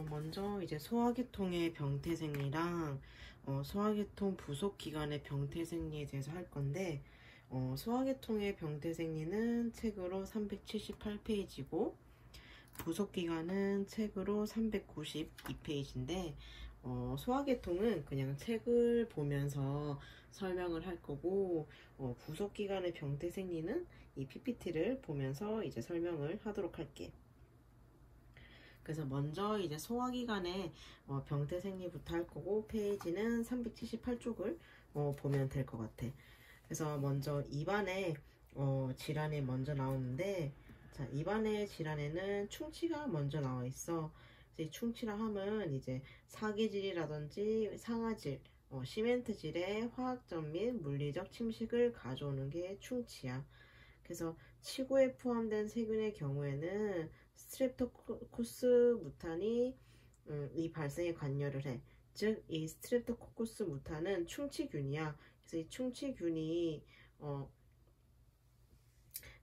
먼저 이제 소화계통의 병태생리랑 소화계통 부속기관의 병태생리에 대해서 할 건데, 소화계통의 병태생리는 책으로 378페이지고 부속기관은 책으로 392페이지인데, 소화계통은 그냥 책을 보면서 설명을 할 거고, 부속기관의 병태생리는 이 PPT를 보면서 이제 설명을 하도록 할게. 그래서 먼저 이제 소화기관의 병태생리부터 할 거고, 페이지는 378쪽을 보면 될 것 같아. 그래서 먼저 입안의 질환이 먼저 나오는데, 자, 입안의 질환에는 충치가 먼저 나와 있어. 이제 충치라 하면 이제 사계질이라든지 상아질, 시멘트질의 화학적 및 물리적 침식을 가져오는 게 충치야. 그래서 치고에 포함된 세균의 경우에는 스트랩토코쿠스 무탄이 이 발생에 관여를 해. 즉, 이 스트랩토코쿠스 무탄은 충치균이야. 그래서 이 충치균이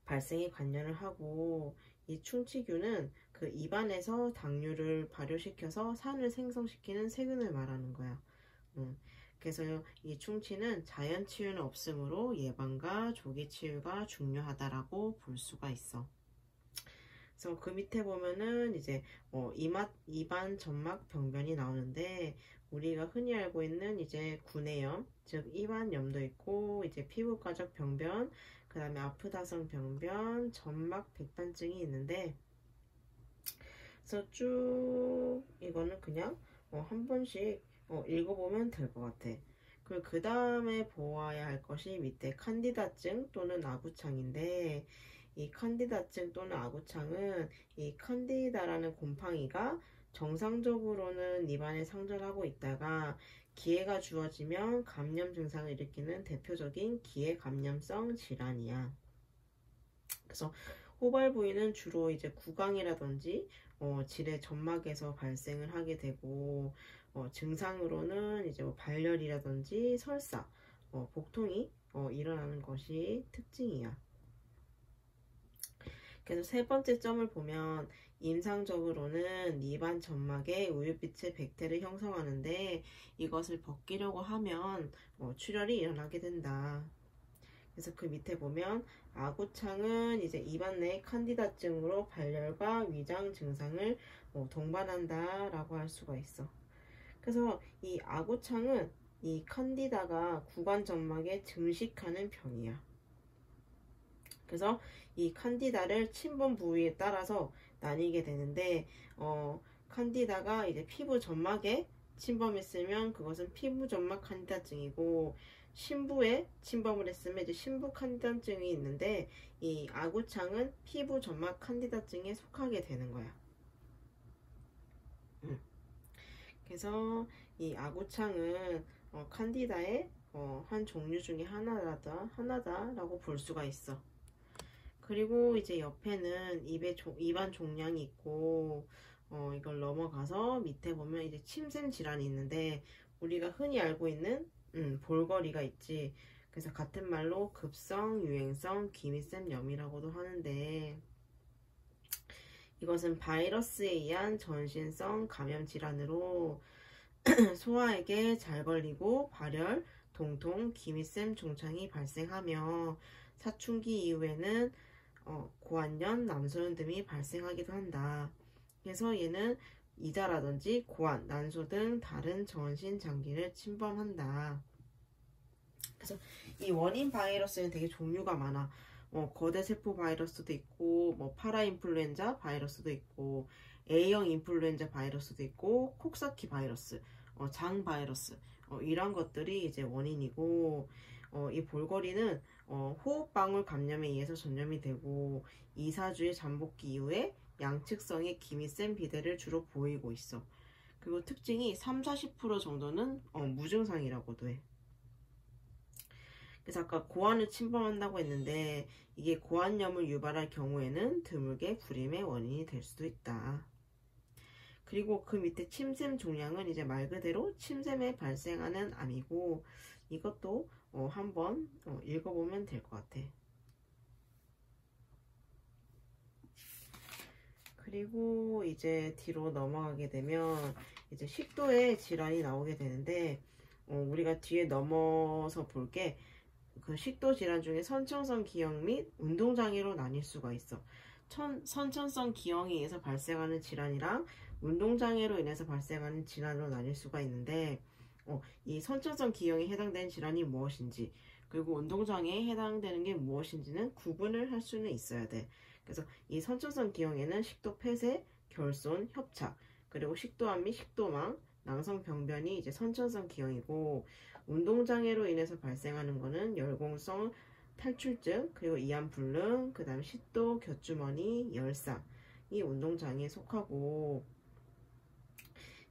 발생에 관여를 하고, 이 충치균은 그 입안에서 당류를 발효시켜서 산을 생성시키는 세균을 말하는 거야. 그래서 이 충치는 자연 치유는 없으므로 예방과 조기 치유가 중요하다라고 볼 수가 있어. 그래서 그 밑에 보면은 이제 입안 점막 병변이 나오는데, 우리가 흔히 알고 있는 이제 구내염, 즉 입안염도 있고, 이제 피부과적 병변, 그 다음에 아프다성 병변, 점막 백반증이 있는데, 그래서 쭉 이거는 그냥 한 번씩 읽어보면 될 것 같아. 그리고 그 다음에 보아야 할 것이 밑에 칸디다증 또는 아구창인데, 이 칸디다증 또는 아구창은 이 칸디다라는 곰팡이가 정상적으로는 입안에 상존하고 있다가 기해가 주어지면 감염 증상을 일으키는 대표적인 기해 감염성 질환이야. 그래서 호발 부위는 주로 이제 구강이라든지 질의 점막에서 발생을 하게 되고, 증상으로는 이제 발열이라든지 설사, 복통이 일어나는 것이 특징이야. 그래서 세 번째 점을 보면 임상적으로는 입안 점막에 우윳빛의 백태를 형성하는데, 이것을 벗기려고 하면 출혈이 일어나게 된다. 그래서 그 밑에 보면 아구창은 이제 입안 내 칸디다증으로 발열과 위장 증상을 동반한다 라고 할 수가 있어. 그래서 이 아구창은 이 칸디다가 구강 점막에 증식하는 병이야. 그래서 이 칸디다를 침범 부위에 따라서 나뉘게 되는데, 칸디다가 이제 피부 점막에 침범했으면 그것은 피부 점막 칸디다증이고, 신부에 침범을 했으면 이제 신부 칸디다증이 있는데, 이 아구창은 피부 점막 칸디다증에 속하게 되는 거야. 그래서 이 아구창은 칸디다의 한 종류 중에 하나다라고 볼 수가 있어. 그리고 이제 옆에는 입안 종양이 있고, 이걸 넘어가서 밑에 보면 이제 침샘 질환이 있는데, 우리가 흔히 알고 있는 볼거리가 있지. 그래서 같은 말로 급성 유행성 기미샘염이라고도 하는데, 이것은 바이러스에 의한 전신성 감염 질환으로 소아에게 잘 걸리고 발열, 동통, 기미샘 종창이 발생하며 사춘기 이후에는 고환련, 남소연 등이 발생하기도 한다. 그래서 얘는 이자라든지 고환, 난소 등 다른 전신 장기를 침범한다. 그래서 이 원인 바이러스는 되게 종류가 많아. 거대세포 바이러스도 있고, 파라인플루엔자 바이러스도 있고, A형 인플루엔자 바이러스도 있고, 콕사키 바이러스, 장 바이러스, 이런 것들이 이제 원인이고, 이 볼거리는 호흡방울 감염에 의해서 전염이 되고, 2, 4주의 잠복기 이후에 양측성의 기미샘 비대를 주로 보이고 있어. 그리고 특징이 30-40% 정도는 무증상이라고도 해. 그래서 아까 고환을 침범한다고 했는데, 이게 고환염을 유발할 경우에는 드물게 불임의 원인이 될 수도 있다. 그리고 그 밑에 침샘 종양은 이제 말 그대로 침샘에 발생하는 암이고, 이것도 한번 읽어보면 될 것 같아. 그리고 이제 뒤로 넘어가게 되면 이제 식도에 질환이 나오게 되는데, 우리가 뒤에 넘어서 볼게, 그 식도 질환 중에 선천성 기형 및 운동장애로 나뉠 수가 있어. 선천성 기형에 의해서 발생하는 질환이랑 운동장애로 인해서 발생하는 질환으로 나뉠 수가 있는데, 이 선천성 기형에 해당되는 질환이 무엇인지, 그리고 운동장애에 해당되는 게 무엇인지는 구분을 할 수는 있어야 돼. 그래서 이 선천성 기형에는 식도 폐쇄, 결손, 협착, 그리고 식도암 및 식도망, 낭성병변이 이제 선천성 기형이고, 운동장애로 인해서 발생하는 거는 열공성 탈출증, 그리고 이암불능, 그 다음 식도 곁주머니, 열상, 이 운동장애에 속하고,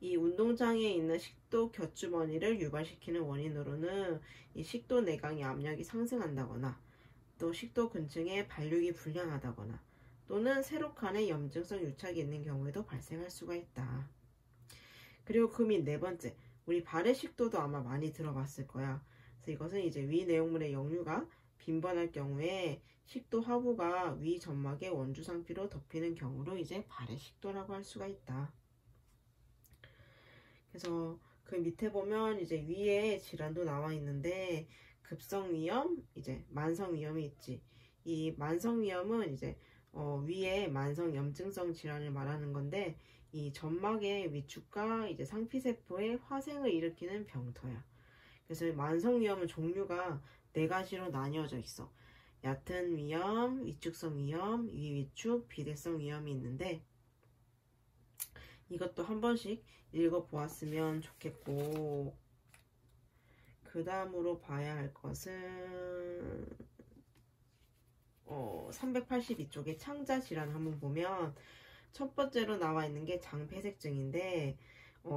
이 운동장애에 있는 식도 곁주머니를 유발시키는 원인으로는 이 식도 내강의 압력이 상승한다거나, 또 식도 근층에 발육이 불량하다거나, 또는 세로칸에 염증성 유착이 있는 경우에도 발생할 수가 있다. 그리고 그 밑 네 번째, 우리 발의 식도도 아마 많이 들어봤을 거야. 그래서 이것은 이제 위 내용물의 역류가 빈번할 경우에 식도 하부가 위 점막의 원주 상피로 덮이는 경우로 이제 발의 식도라고 할 수가 있다. 그래서 그 밑에 보면 이제 위에 질환도 나와 있는데, 급성위염, 이제 만성위염이 있지. 이 만성위염은 이제 위에 만성염증성 질환을 말하는 건데, 이 점막의 위축과 이제 상피세포에 화생을 일으키는 병터야. 그래서 만성위염은 종류가 네 가지로 나뉘어져 있어. 얕은 위염, 위축성 위염, 위위축, 비대성 위염이 있는데, 이것도 한 번씩 읽어보았으면 좋겠고, 그 다음으로 봐야 할 것은 382쪽에 창자 질환 한번 보면 첫 번째로 나와 있는 게 장폐색증인데,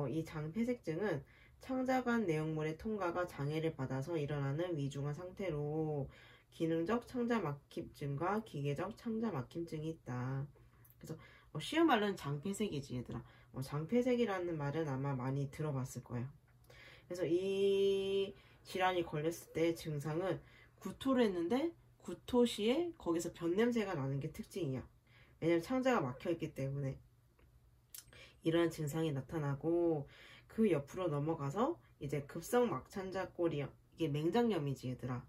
이 장폐색증은 창자관 내용물의 통과가 장애를 받아서 일어나는 위중한 상태로 기능적 창자 막힘증과 기계적 창자 막힘증이 있다. 그래서 쉬운 말로는 장폐색이지 얘들아. 장폐색이라는 말은 아마 많이 들어봤을 거야. 그래서 이 질환이 걸렸을 때 증상은 구토를 했는데 구토 시에 거기서 변냄새가 나는 게 특징이야. 왜냐면 창자가 막혀있기 때문에 이러한 증상이 나타나고, 그 옆으로 넘어가서 이제 급성 막창자 꼬리염, 이게 맹장염이지 얘들아.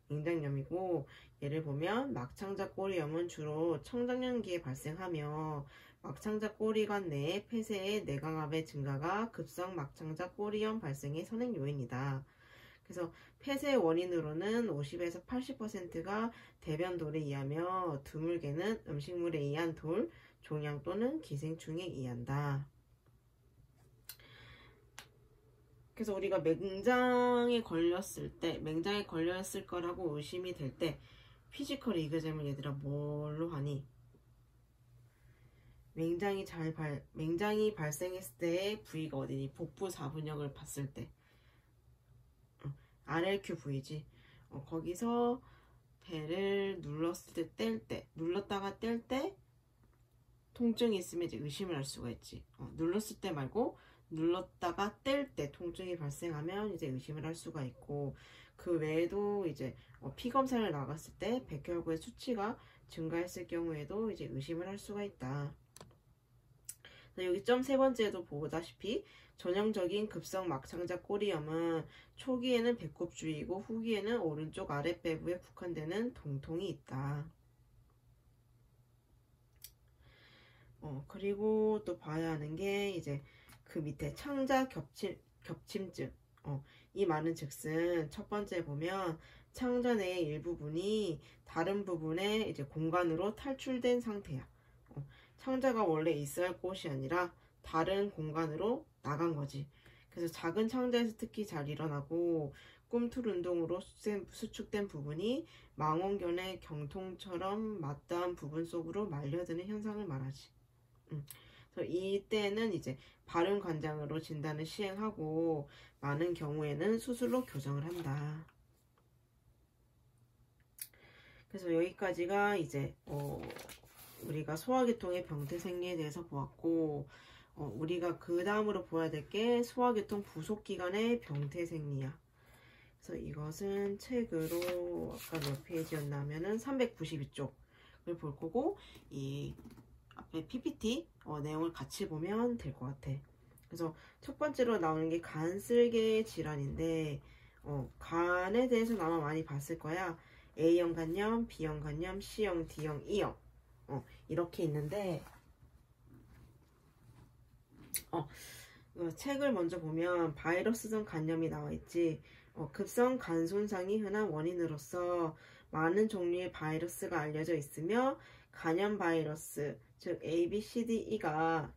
맹장염이고, 얘를 보면 막창자 꼬리염은 주로 청장년기에 발생하며 막창자 꼬리관 내의 폐쇄의 내강압의 증가가 급성 막창자 꼬리염 발생의 선행 요인이다. 그래서 폐쇄의 원인으로는 50에서 80%가 대변돌에 의하며 드물게는 음식물에 의한 돌, 종양 또는 기생충에 의한다. 그래서 우리가 맹장에 걸렸을 거라고 의심이 될 때 피지컬 이그잼을 얘들아 뭘로 하니? 맹장이 발생했을 때의 부위가 어디니? 복부 4분역을 봤을 때 RLQ 부위지. 거기서 배를 눌렀다가 뗄 때 통증이 있으면 이제 의심을 할 수가 있지. 눌렀을 때 말고 눌렀다가 뗄 때 통증이 발생하면 이제 의심을 할 수가 있고, 그 외에도 이제 피 검사를 나갔을 때 백혈구의 수치가 증가했을 경우에도 이제 의심을 할 수가 있다. 여기 점 세 번째에도 보다시피 전형적인 급성 막창자 꼬리염은 초기에는 배꼽 주위이고 후기에는 오른쪽 아랫배부에 국한되는 통통이 있다. 그리고 또 봐야 하는 게 이제 그 밑에 창자 겹침증. 이 말은 즉슨 첫 번째 보면 창자 내의 일부분이 다른 부분의 이제 공간으로 탈출된 상태야. 창자가 원래 있어야 할 곳이 아니라 다른 공간으로 나간 거지. 그래서 작은 창자에서 특히 잘 일어나고, 꿈틀 운동으로 수축된 부분이 망원견의 경통처럼 맞닿은 부분 속으로 말려드는 현상을 말하지. 그래서 이때는 이제 바른 관장으로 진단을 시행하고, 많은 경우에는 수술로 교정을 한다. 그래서 여기까지가 이제 우리가 소화계통의 병태생리에 대해서 보았고, 우리가 그 다음으로 보아야 될 게 소화계통 부속기관의 병태생리야. 그래서 이것은 책으로 아까 몇 페이지였나 하면은 392쪽을 볼 거고, 이 앞에 PPT 내용을 같이 보면 될 것 같아. 그래서 첫 번째로 나오는 게 간쓸개 질환인데 간에 대해서는 아마 많이 봤을 거야. A형 간염, B형 간염, C형, D형, E형 이렇게 있는데 책을 먼저 보면 바이러스성 간염이 나와 있지. 급성 간 손상이 흔한 원인으로서 많은 종류의 바이러스가 알려져 있으며 간염 바이러스, 즉 A, B, C, D, E가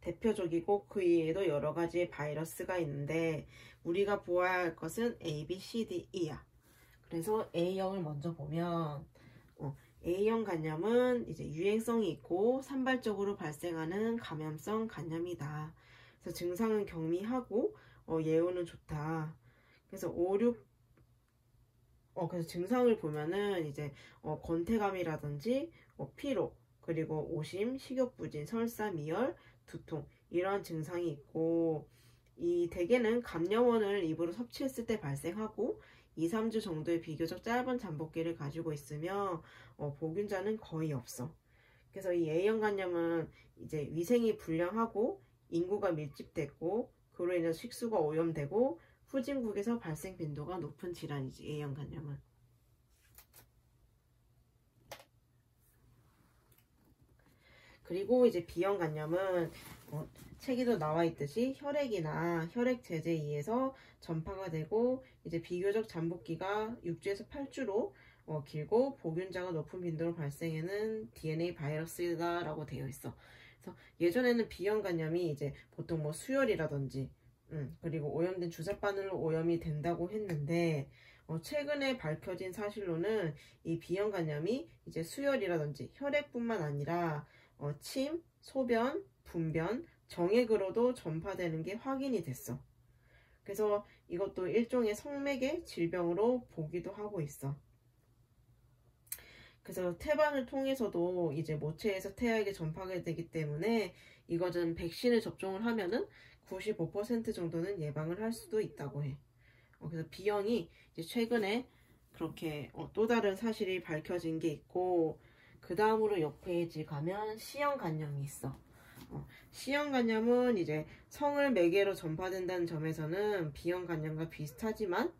대표적이고 그 이외에도 여러 가지의 바이러스가 있는데 우리가 보아야 할 것은 A, B, C, D, E야. 그래서 A형을 먼저 보면 A형 간염은 이제 유행성이 있고 산발적으로 발생하는 감염성 간염이다. 그래서 증상은 경미하고 예후는 좋다. 그래서 그래서 증상을 보면은 이제 권태감이라든지 피로, 그리고 오심, 식욕부진, 설사, 미열, 두통 이러한 증상이 있고 이 대개는 감염원을 입으로 섭취했을 때 발생하고 2, 3주 정도의 비교적 짧은 잠복기를 가지고 있으며 보균자는 거의 없어. 그래서 이 A형 간염은 이제 위생이 불良하고 인구가 밀집됐고 그로 인해서 식수가 오염되고 후진국에서 발생 빈도가 높은 질환이지 A형 간염은. 그리고 이제 B형 간염은 책에도 나와 있듯이 혈액이나 혈액 제제에 의해서 전파가 되고 이제 비교적 잠복기가 6주에서 8주로 길고 보균자가 높은 빈도로 발생하는 DNA 바이러스다라고 되어 있어. 그래서 예전에는 B형 간염이 이제 보통 뭐 수혈이라든지 그리고 오염된 주사바늘로 오염이 된다고 했는데 최근에 밝혀진 사실로는 이 B형 간염이 이제 수혈이라든지 혈액뿐만 아니라 침, 소변, 분변, 정액으로도 전파되는 게 확인이 됐어. 그래서 이것도 일종의 성매개 질병으로 보기도 하고 있어. 그래서 태반을 통해서도 이제 모체에서 태아에게 전파가 되기 때문에 이것은 백신을 접종을 하면은 95% 정도는 예방을 할 수도 있다고 해. 그래서 B형이 이제 최근에 그렇게 또 다른 사실이 밝혀진 게 있고 그 다음으로 옆 페이지 가면 C형 간염이 있어. C형 간염은 이제 성을 매개로 전파된다는 점에서는 B형 간염과 비슷하지만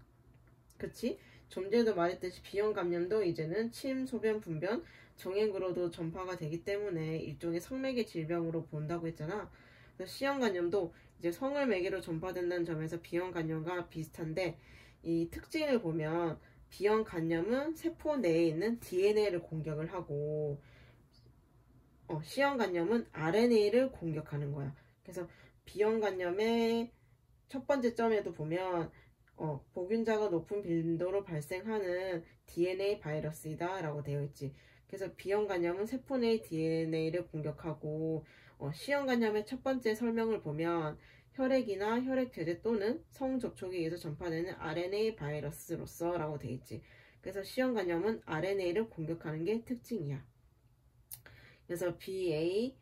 그치? 좀 전에도 말했듯이 B형 감염도 이제는 침, 소변, 분변, 정액으로도 전파가 되기 때문에 일종의 성매개 질병으로 본다고 했잖아. 그래서 C형 간염도 이제 성을 매개로 전파된다는 점에서 B형 간염과 비슷한데 이 특징을 보면 B형 간염은 세포 내에 있는 DNA를 공격을 하고 C형 간염은 RNA를 공격하는 거야. 그래서 B형 간염의 첫 번째 점에도 보면 보균자가 높은 빈도로 발생하는 DNA 바이러스이다 라고 되어 있지. 그래서 B형 간염은 세포 내의 DNA를 공격하고 C형 간염의 첫 번째 설명을 보면 혈액이나 혈액 제제 또는 성 접촉에 의해서 전파되는 RNA 바이러스로서 라고 되어 있지. 그래서 C형 간염은 RNA를 공격하는 게 특징이야. 그래서 BB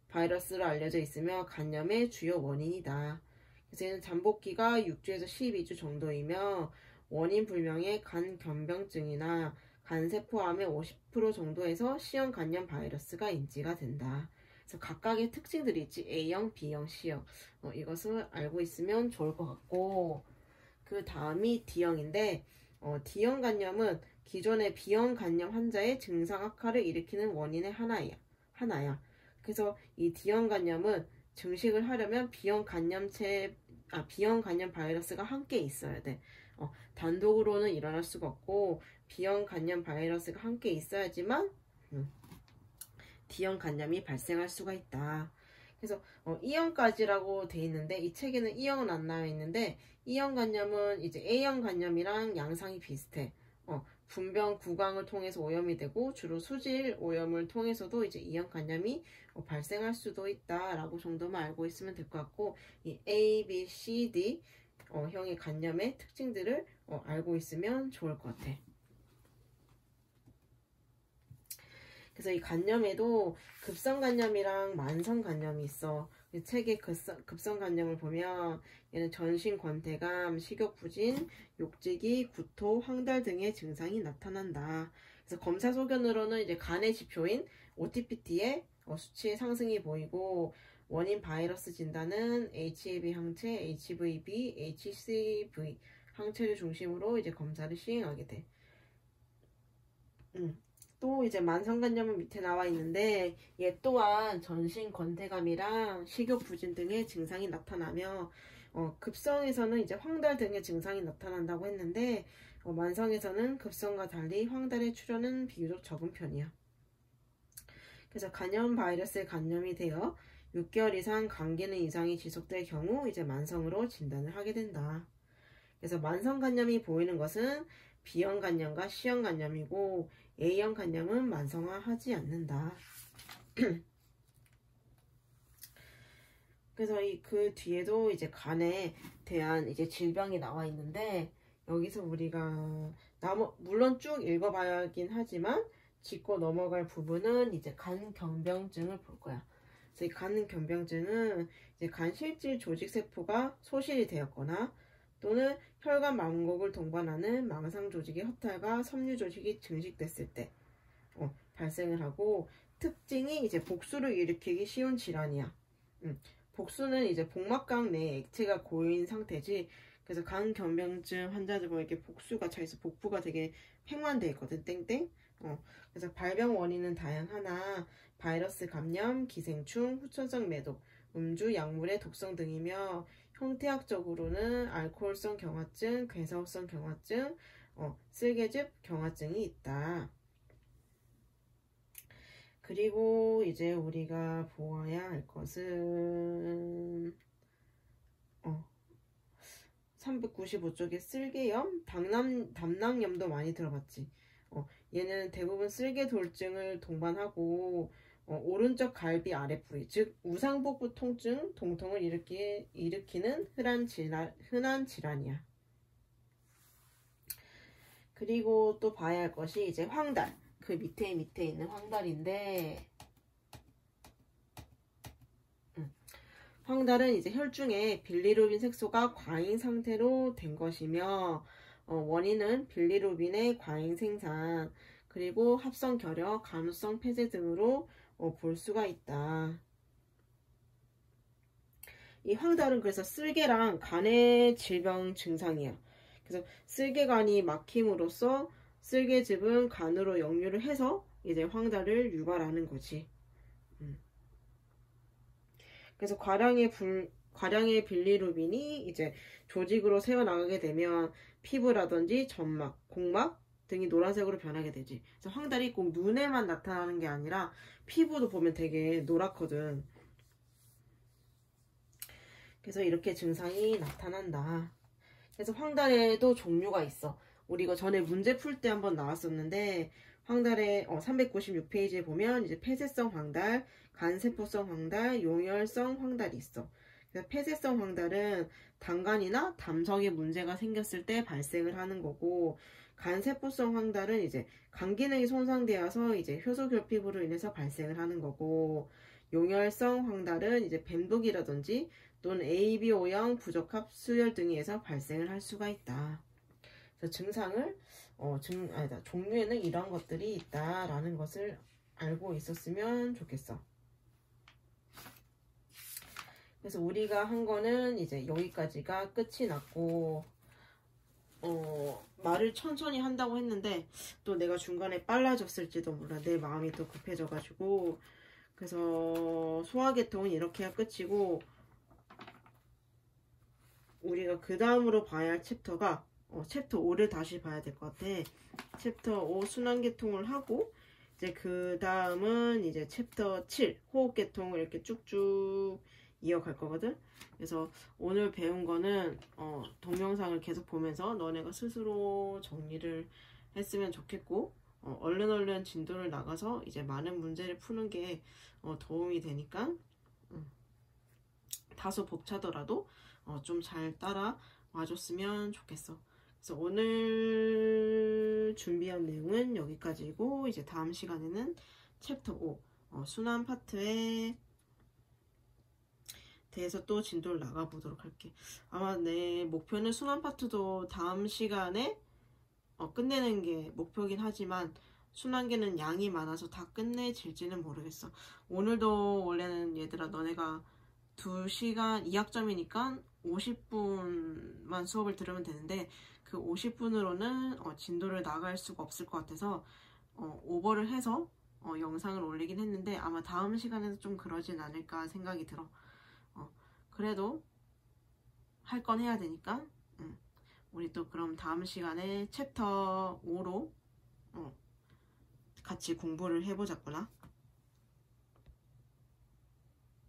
바이러스로 알려져 있으며 간염의 주요 원인이다. 그래서 얘는 잠복기가 6주에서 12주 정도이며 원인 불명의 간경병증이나 간세포암의 50% 정도에서 C형 간염 바이러스가 인지가 된다. 그래서 각각의 특징들이 있지. A형, B형, C형. 이것을 알고 있으면 좋을 것 같고 그 다음이 D형인데 D형 간염은 기존의 B형 간염 환자의 증상 악화를 일으키는 원인의 하나야. 그래서 이 D형 간염은 증식을 하려면 B형 간염 바이러스가 함께 있어야 돼. 단독으로는 일어날 수가 없고 B형 간염 바이러스가 함께 있어야지만 D형 간염이 발생할 수가 있다. 그래서 E형까지라고 돼 있는데 이 책에는 E형은 안 나와 있는데 E형 간염은 이제 A형 간염이랑 양상이 비슷해. 분변 구강을 통해서 오염이 되고 주로 수질 오염을 통해서도 이제 E형 간염이 발생할 수도 있다라고 정도만 알고 있으면 될 것 같고 이 A, B, C, D 형의 간염의 특징들을 알고 있으면 좋을 것 같아. 그래서 이 간염에도 급성 간염이랑 만성 간염이 있어. 이 책의 급성 간염을 보면 얘는 전신 권태감, 식욕 부진, 욕지기, 구토, 황달 등의 증상이 나타난다. 그래서 검사 소견으로는 이제 간의 지표인 OTPT의 수치의 상승이 보이고, 원인 바이러스 진단은 HAV 항체, HVB, HCV 항체를 중심으로 이제 검사를 시행하게 돼. 또 이제 만성간염은 밑에 나와 있는데, 얘 또한 전신 건태감이랑 식욕 부진 등의 증상이 나타나며, 급성에서는 이제 황달 등의 증상이 나타난다고 했는데, 만성에서는 급성과 달리 황달의 출현은 비교적 적은 편이야. 그래서 간염 바이러스에 감염이 되어 6개월 이상 간 기능 이상이 지속될 경우 이제 만성으로 진단을 하게 된다. 그래서 만성 간염이 보이는 것은 B형 간염과 C형 간염이고, A형 간염은 만성화하지 않는다. 그래서 그 뒤에도 이제 간에 대한 이제 질병이 나와 있는데, 여기서 우리가 물론 쭉 읽어봐야긴 하지만 짚고 넘어갈 부분은 이제 간경병증을 볼 거야. 그래서 이 간경병증은 이제 간 실질 조직 세포가 소실이 되었거나, 또는 혈관 망곡을 동반하는 망상 조직의 허탈과 섬유 조직이 증식됐을 때 발생을 하고, 특징이 이제 복수를 일으키기 쉬운 질환이야. 복수는 이제 복막강 내에 액체가 고인 상태지. 그래서 간경병증 환자들 보면 이렇게 복수가 차있어. 복부가 되게 팽만돼 있거든. 땡땡. 그래서 발병 원인은 다양하나 바이러스 감염, 기생충, 후천성 매독, 음주, 약물의 독성 등이며, 형태학적으로는 알코올성 경화증, 괴사후성 경화증, 쓸개즙 경화증이 있다. 그리고 이제 우리가 보아야 할 것은 395쪽에 쓸개염, 담낭염도 많이 들어봤지. 얘는 대부분 쓸개돌증을 동반하고, 오른쪽 갈비 아래 부위, 즉 우상복부 통증, 동통을 일으키는 흔한 질환이야. 그리고 또 봐야 할 것이 이제 황달, 그 밑에 있는 황달인데, 황달은 이제 혈중에 빌리루빈 색소가 과잉 상태로 된 것이며, 원인은 빌리루빈의 과잉 생산, 그리고 합성 결여, 간후성 폐쇄 등으로 볼 수가 있다. 이 황달은 그래서 쓸개랑 간의 질병 증상이에요. 그래서 쓸개관이 막힘으로써 쓸개즙은 간으로 역류를 해서 이제 황달을 유발하는 거지. 그래서 과량의 빌리루빈이 이제 조직으로 새어나가게 되면 피부라든지 점막, 곡막 등이 노란색으로 변하게 되지. 그래서 황달이 꼭 눈에만 나타나는 게 아니라 피부도 보면 되게 노랗거든. 그래서 이렇게 증상이 나타난다. 그래서 황달에도 종류가 있어. 우리 이거 전에 문제 풀 때 한번 나왔었는데, 황달의 396페이지에 보면 이제 폐쇄성 황달, 간세포성 황달, 용혈성 황달이 있어. 그래서 폐쇄성 황달은 당간이나 담석에 문제가 생겼을 때 발생을 하는 거고, 간세포성 황달은 이제 간 기능이 손상되어서 이제 효소 결핍으로 인해서 발생을 하는 거고, 용혈성 황달은 이제 뱀독이라든지 또는 ABO형 부적합 수혈 등에서 발생을 할 수가 있다. 그래서 증상을 종류에는 이런 것들이 있다라는 것을 알고 있었으면 좋겠어. 그래서 우리가 한 거는 이제 여기까지가 끝이 났고, 말을 천천히 한다고 했는데 또 내가 중간에 빨라졌을지도 몰라. 내 마음이 또 급해져가지고. 그래서 소화계통은 이렇게 해야 끝이고, 우리가 그 다음으로 봐야 할 챕터가 챕터 5를 다시 봐야 될 것 같아. 챕터 5 순환계통을 하고, 이제 그 다음은 이제 챕터 7 호흡계통을 이렇게 쭉쭉 이어갈 거거든. 그래서 오늘 배운 거는 동영상을 계속 보면서 너네가 스스로 정리를 했으면 좋겠고, 얼른 진도를 나가서 이제 많은 문제를 푸는 게 도움이 되니까 다소 벅차더라도 좀 잘 따라와 줬으면 좋겠어. 그래서 오늘 준비한 내용은 여기까지고, 이제 다음 시간에는 챕터 5 순환 파트에 대해서 또 진도를 나가보도록 할게. 아마 내 목표는 순환 파트도 다음 시간에 끝내는 게 목표긴 하지만 순환계는 양이 많아서 다 끝내질지는 모르겠어. 오늘도 원래는 얘들아 너네가 2시간 2학점이니까 50분만 수업을 들으면 되는데 그 50분으로는 진도를 나갈 수가 없을 것 같아서 오버를 해서 영상을 올리긴 했는데 아마 다음 시간에도 좀 그러진 않을까 생각이 들어. 그래도 할 건 해야 되니까 우리 또 그럼 다음 시간에 챕터 5로 같이 공부를 해보자꾸나.